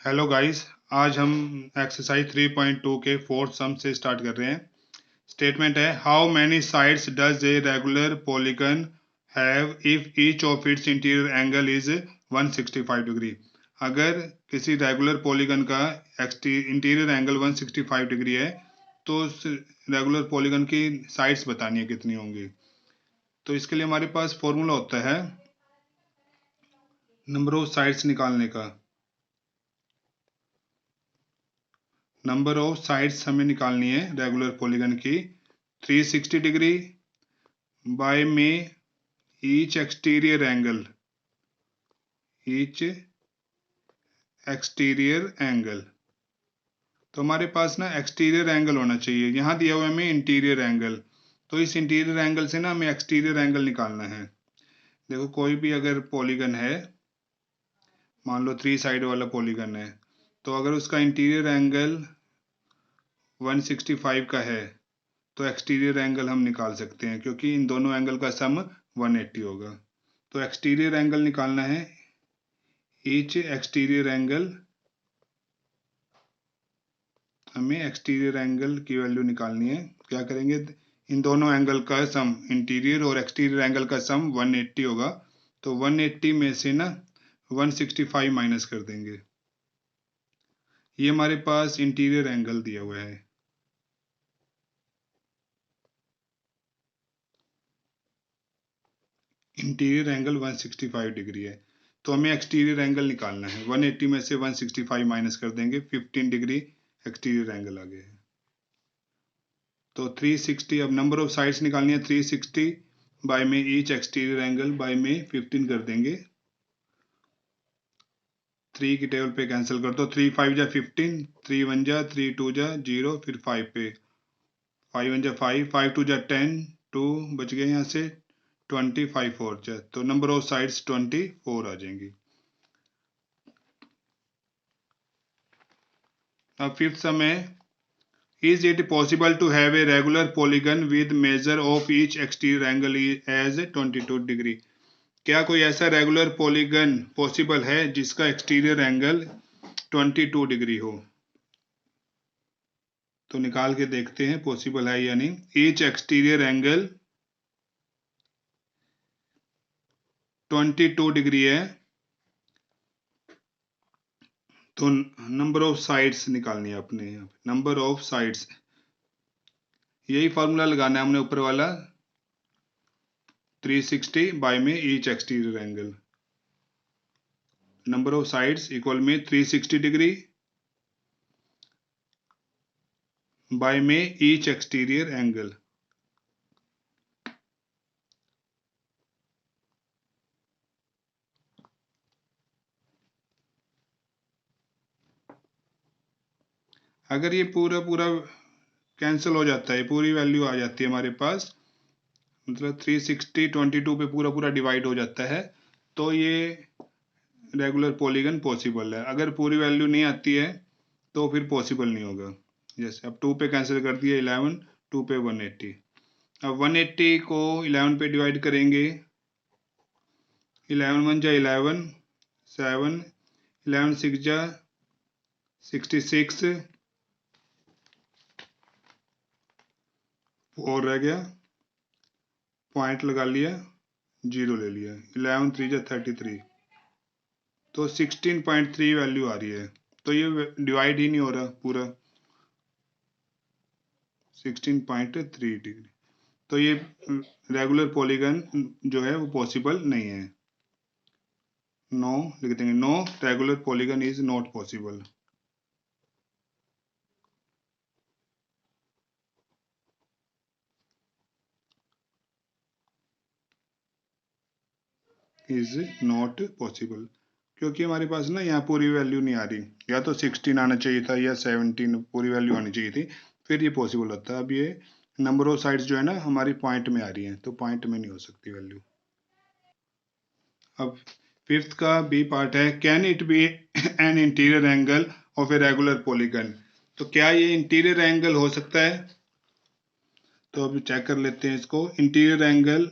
Hello guys, आज हम exercise 3.2 के फोर्थ सम से स्टार्ट कर रहे हैं। स्टेटमेंट है, how many sides does a regular polygon have if each of its interior angle is 165 degree. अगर किसी रेगुलर पॉलीगन का इंटीरियर एंगल 165 डिग्री है तो उस रेगुलर पॉलीगन की साइड्स बतानी है कितनी होंगी। तो इसके लिए हमारे पास फॉर्मूला होता है नंबर ऑफ साइड्स निकालने का। नंबर ऑफ साइड्स हमें निकालनी है रेगुलर पॉलीगन की 360 डिग्री बाय में ईच एक्सटीरियर एंगल। तो हमारे पास ना एक्सटीरियर एंगल होना चाहिए, यहाँ दिया हुआ है हमें इंटीरियर एंगल। तो इस इंटीरियर एंगल से ना हमें एक्सटीरियर एंगल निकालना है। देखो, कोई भी अगर पॉलीगन है, मान लो 3 साइड वाला पॉलीगन है, तो अगर उसका इंटीरियर एंगल 165 का है तो एक्सटीरियर एंगल हम निकाल सकते हैं, क्योंकि इन दोनों एंगल का सम 180 होगा। तो एक्सटीरियर एंगल निकालना है, ईच एक्सटीरियर एंगल, हमें एक्सटीरियर एंगल की वैल्यू निकालनी है। क्या करेंगे, इन दोनों एंगल का सम, इंटीरियर और एक्सटीरियर एंगल का सम 180 होगा। तो 180 में से ना 165 माइनस कर देंगे। ये हमारे पास इंटीरियर एंगल दिया हुआ है। इंटीरियर एंगल 165 डिग्री है, तो हमें एक्सटीरियर एंगल निकालना है। 180 में से 165 माइनस कर देंगे, 15 डिग्री एक्सटीरियर एंगल आ गया है। तो 360, अब नंबर ऑफ साइड्स निकालनी है। 360 बाय में ईच एक्सटीरियर एंगल बाय में 15 कर देंगे। 3 की टेबल पे कैंसिल कर दो, 3 5 जा 15, 3 1 जा 3 2 जा 0, फिर 5 पे 5 1 जा 5, 5 2 जा 10, 2 बच गए यहाँ से 25 4 जा, तो नंबर ऑफ साइड्स 24 आ जाएंगी। अब फिफ्थ सम है, is it possible to have a regular polygon with measure of each exterior angle as 22 degree? क्या कोई ऐसा रेगुलर पॉलीगन पॉसिबल है जिसका एक्सटीरियर एंगल 22 डिग्री हो? तो निकाल के देखते हैं पॉसिबल है या नहीं। ईच एक्सटीरियर एंगल 22 डिग्री है, तो नंबर ऑफ साइड्स निकालनी है अपने। नंबर ऑफ साइड्स, यही फॉर्मूला लगाना है हमने ऊपर वाला, 360 बाय में each exterior angle. Number of sides equal में 360 डिग्री बाय में ईच एक्सटीरियर एंगल। अगर ये पूरा पूरा कैंसिल हो जाता है, पूरी वैल्यू आ जाती है हमारे पास, मतलब 360 22 पे पूरा पूरा डिवाइड हो जाता है, तो ये रेगुलर पॉलीगन पॉसिबल है। अगर पूरी वैल्यू नहीं आती है तो फिर पॉसिबल नहीं होगा। जैसे अब 2 पे कैंसिल कर दिया 11, 2 पे 180। अब 180 को 11 पे डिवाइड करेंगे, 11 1 जा 11, 7, 11 6 जा 66, 4 रह गया, पॉइंट लगा लिया, 0 ले लिया, 11 3 जा 33, तो 16.3 वैल्यू आ रही है। तो ये डिवाइड ही नहीं हो रहा पूरा, 16.3 डिग्री। तो ये रेगुलर पॉलीगन जो है वो पॉसिबल नहीं है। नो लिख देंगे, no regular polygon is not possible. Is not possible, क्योंकि हमारे पास ना यहाँ पूरी वैल्यू नहीं आ रही। या तो 16 आना चाहिए था या 17 पूरी वैल्यू आनी चाहिए थी, फिर ये पॉसिबल होता है। अब ये नंबर ऑफ साइड्स जो है ना हमारी पॉइंट में आ रही है, तो पॉइंट में नहीं हो सकती वैल्यू। अब फिफ्थ का बी पार्ट है, can it be an interior angle of a regular polygon? तो क्या ये इंटीरियर एंगल हो सकता है? तो अभी चेक कर लेते हैं इसको। इंटीरियर एंगल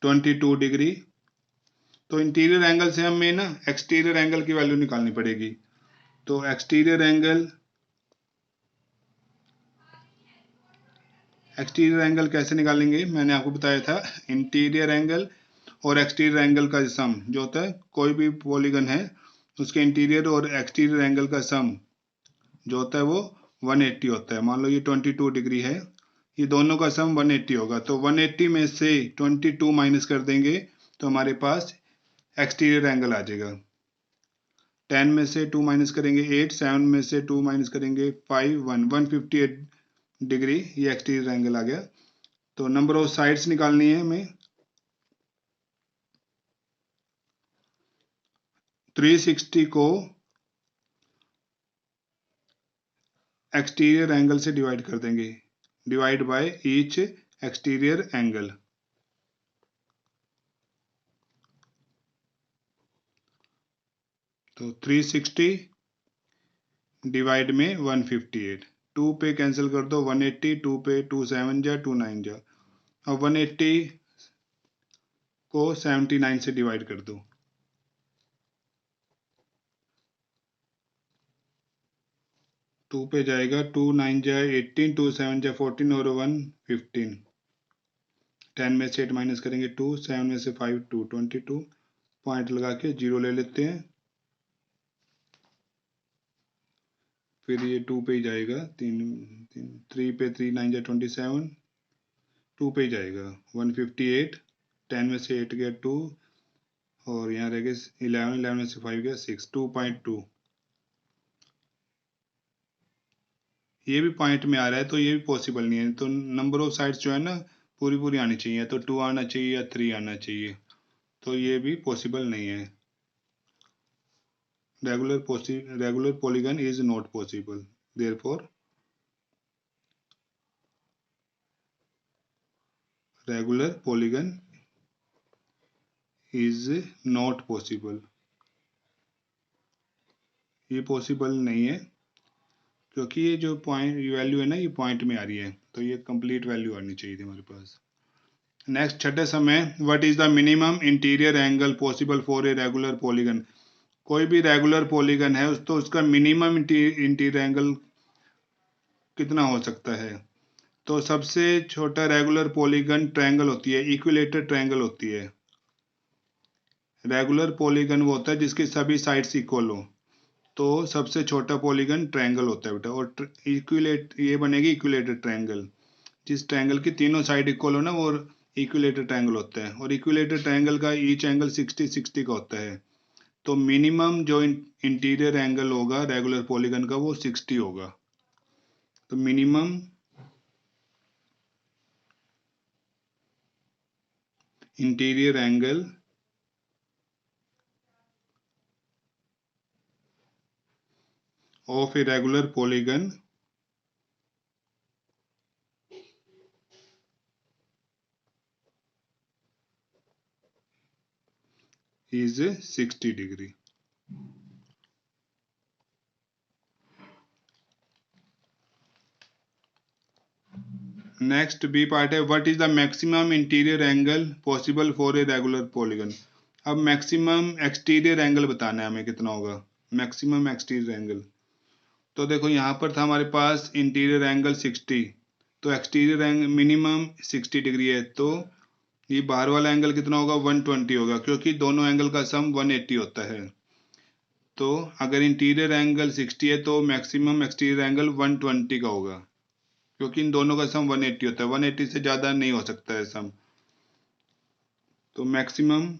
22 डिग्री तो इंटीरियर एंगल से हमें ना एक्सटीरियर एंगल की वैल्यू निकालनी पड़ेगी। तो एक्सटीरियर एंगल कैसे निकालेंगे, मैंने आपको बताया था। इंटीरियर एंगल और एक्सटीरियर एंगल का सम जो होता है, कोई भी पॉलीगन है उसके इंटीरियर और एक्सटीरियर एंगल का सम जो होता है वो 180 होता है। मान लो ये 22 डिग्री है, ये दोनों का सम 180 होगा। तो 180 में से 22 माइनस कर देंगे तो हमारे पास एक्सटीरियर एंगल आ जाएगा। 10 में से 2 माइनस करेंगे 8, 7 में से 2 माइनस करेंगे 5, 158 डिग्री, ये एक्सटीरियर एंगल आ गया। तो नंबर ऑफ साइड्स निकालनी है हमें। 360 को एक्सटीरियर एंगल से डिवाइड कर देंगे, divide by each exterior angle. तो 360 डिवाइड में 158, 2 पे कैंसिल कर दो 180, 2 पे 2 7 जा 2 9 जा। अब 180 को 79 से डिवाइड कर दो। टू पे जाएगा 2 9 जा 18, 2 7 जा 14 और 1 15। 10 में से 8 माइनस करेंगे 2, 7 में से 5 2, 22। पॉइंट लगा के 0 ले लेते हैं। फिर ये 2 पे ही जाएगा, 3 पे 3 9 जा 27, 2 पे ही जाएगा 158। 10 में से 8 गया 2 और यहाँ रह गए 11, 11 में से 5 गया 6, 2.2। ये भी पॉइंट में आ रहा है तो ये भी पॉसिबल नहीं है। तो नंबर ऑफ साइड्स जो है ना पूरी पूरी आनी चाहिए, तो 2 आना चाहिए या 3 आना चाहिए, तो ये भी पॉसिबल नहीं है। Regular polygon is not possible, therefore regular polygon is not possible, ये पॉसिबल नहीं है क्योंकि ये जो पॉइंट वैल्यू है ना ये पॉइंट में आ रही है, तो ये कंप्लीट वैल्यू आनी चाहिए थी हमारे पास। नेक्स्ट छठे समय, what is the minimum interior angle possible for a regular polygon. कोई भी रेगुलर पॉलीगन है तो उसका मिनिमम इंटीरियर एंगल कितना हो सकता है। तो सबसे छोटा रेगुलर पॉलीगन ट्रायंगल होती है, इक्विलेटरल ट्रायंगल होती है। रेगुलर पॉलीगन वो होता है जिसकी सभी साइड्स इक्वल हो, तो सबसे छोटा पॉलीगन ट्रायंगल होता है बेटा। और ये बनेगी इक्विलेटरल ट्रायंगल, जिस ट्रायंगल की तीनों साइड इक्वल हो ना वो इक्विलेटरल ट्रायंगल होता है। और इक्विलेटरल ट्रायंगल का ईच एंगल 60-60 का होता है। तो मिनिमम जो इंटीरियर एंगल होगा रेगुलर पॉलीगन का वो 60 होगा। तो minimum interior angle of a regular polygon is 60 degree. Next B part है, what is the maximum interior angle possible for a regular polygon. अब मैक्सिमम एक्सटीरियर एंगल बताना है हमें कितना होगा, मैक्सिमम एक्सटीरियर एंगल। तो देखो यहाँ पर था हमारे पास इंटीरियर एंगल 60, तो एक्सटीरियर एंगल मिनिमम 60 डिग्री है, तो ये बाहर वाला एंगल कितना होगा 120 होगा, क्योंकि दोनों एंगल का सम 180 होता है। तो अगर इंटीरियर एंगल 60 है तो मैक्सिमम एक्सटीरियर एंगल 120 का होगा, क्योंकि इन दोनों का सम 180 होता है, 180 से ज़्यादा नहीं हो सकता है सम। तो maximum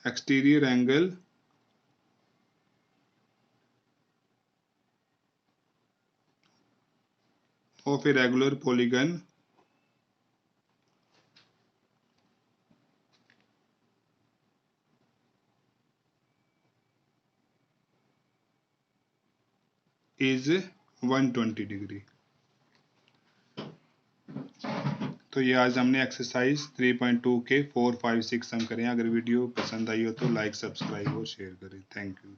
exterior angle of a regular polygon is 120 degree. तो ये आज हमने एक्सरसाइज 3.2 के 4, 5, 6 सम करे हैं। अगर वीडियो पसंद आई हो तो लाइक, सब्सक्राइब और शेयर करें। Thank you.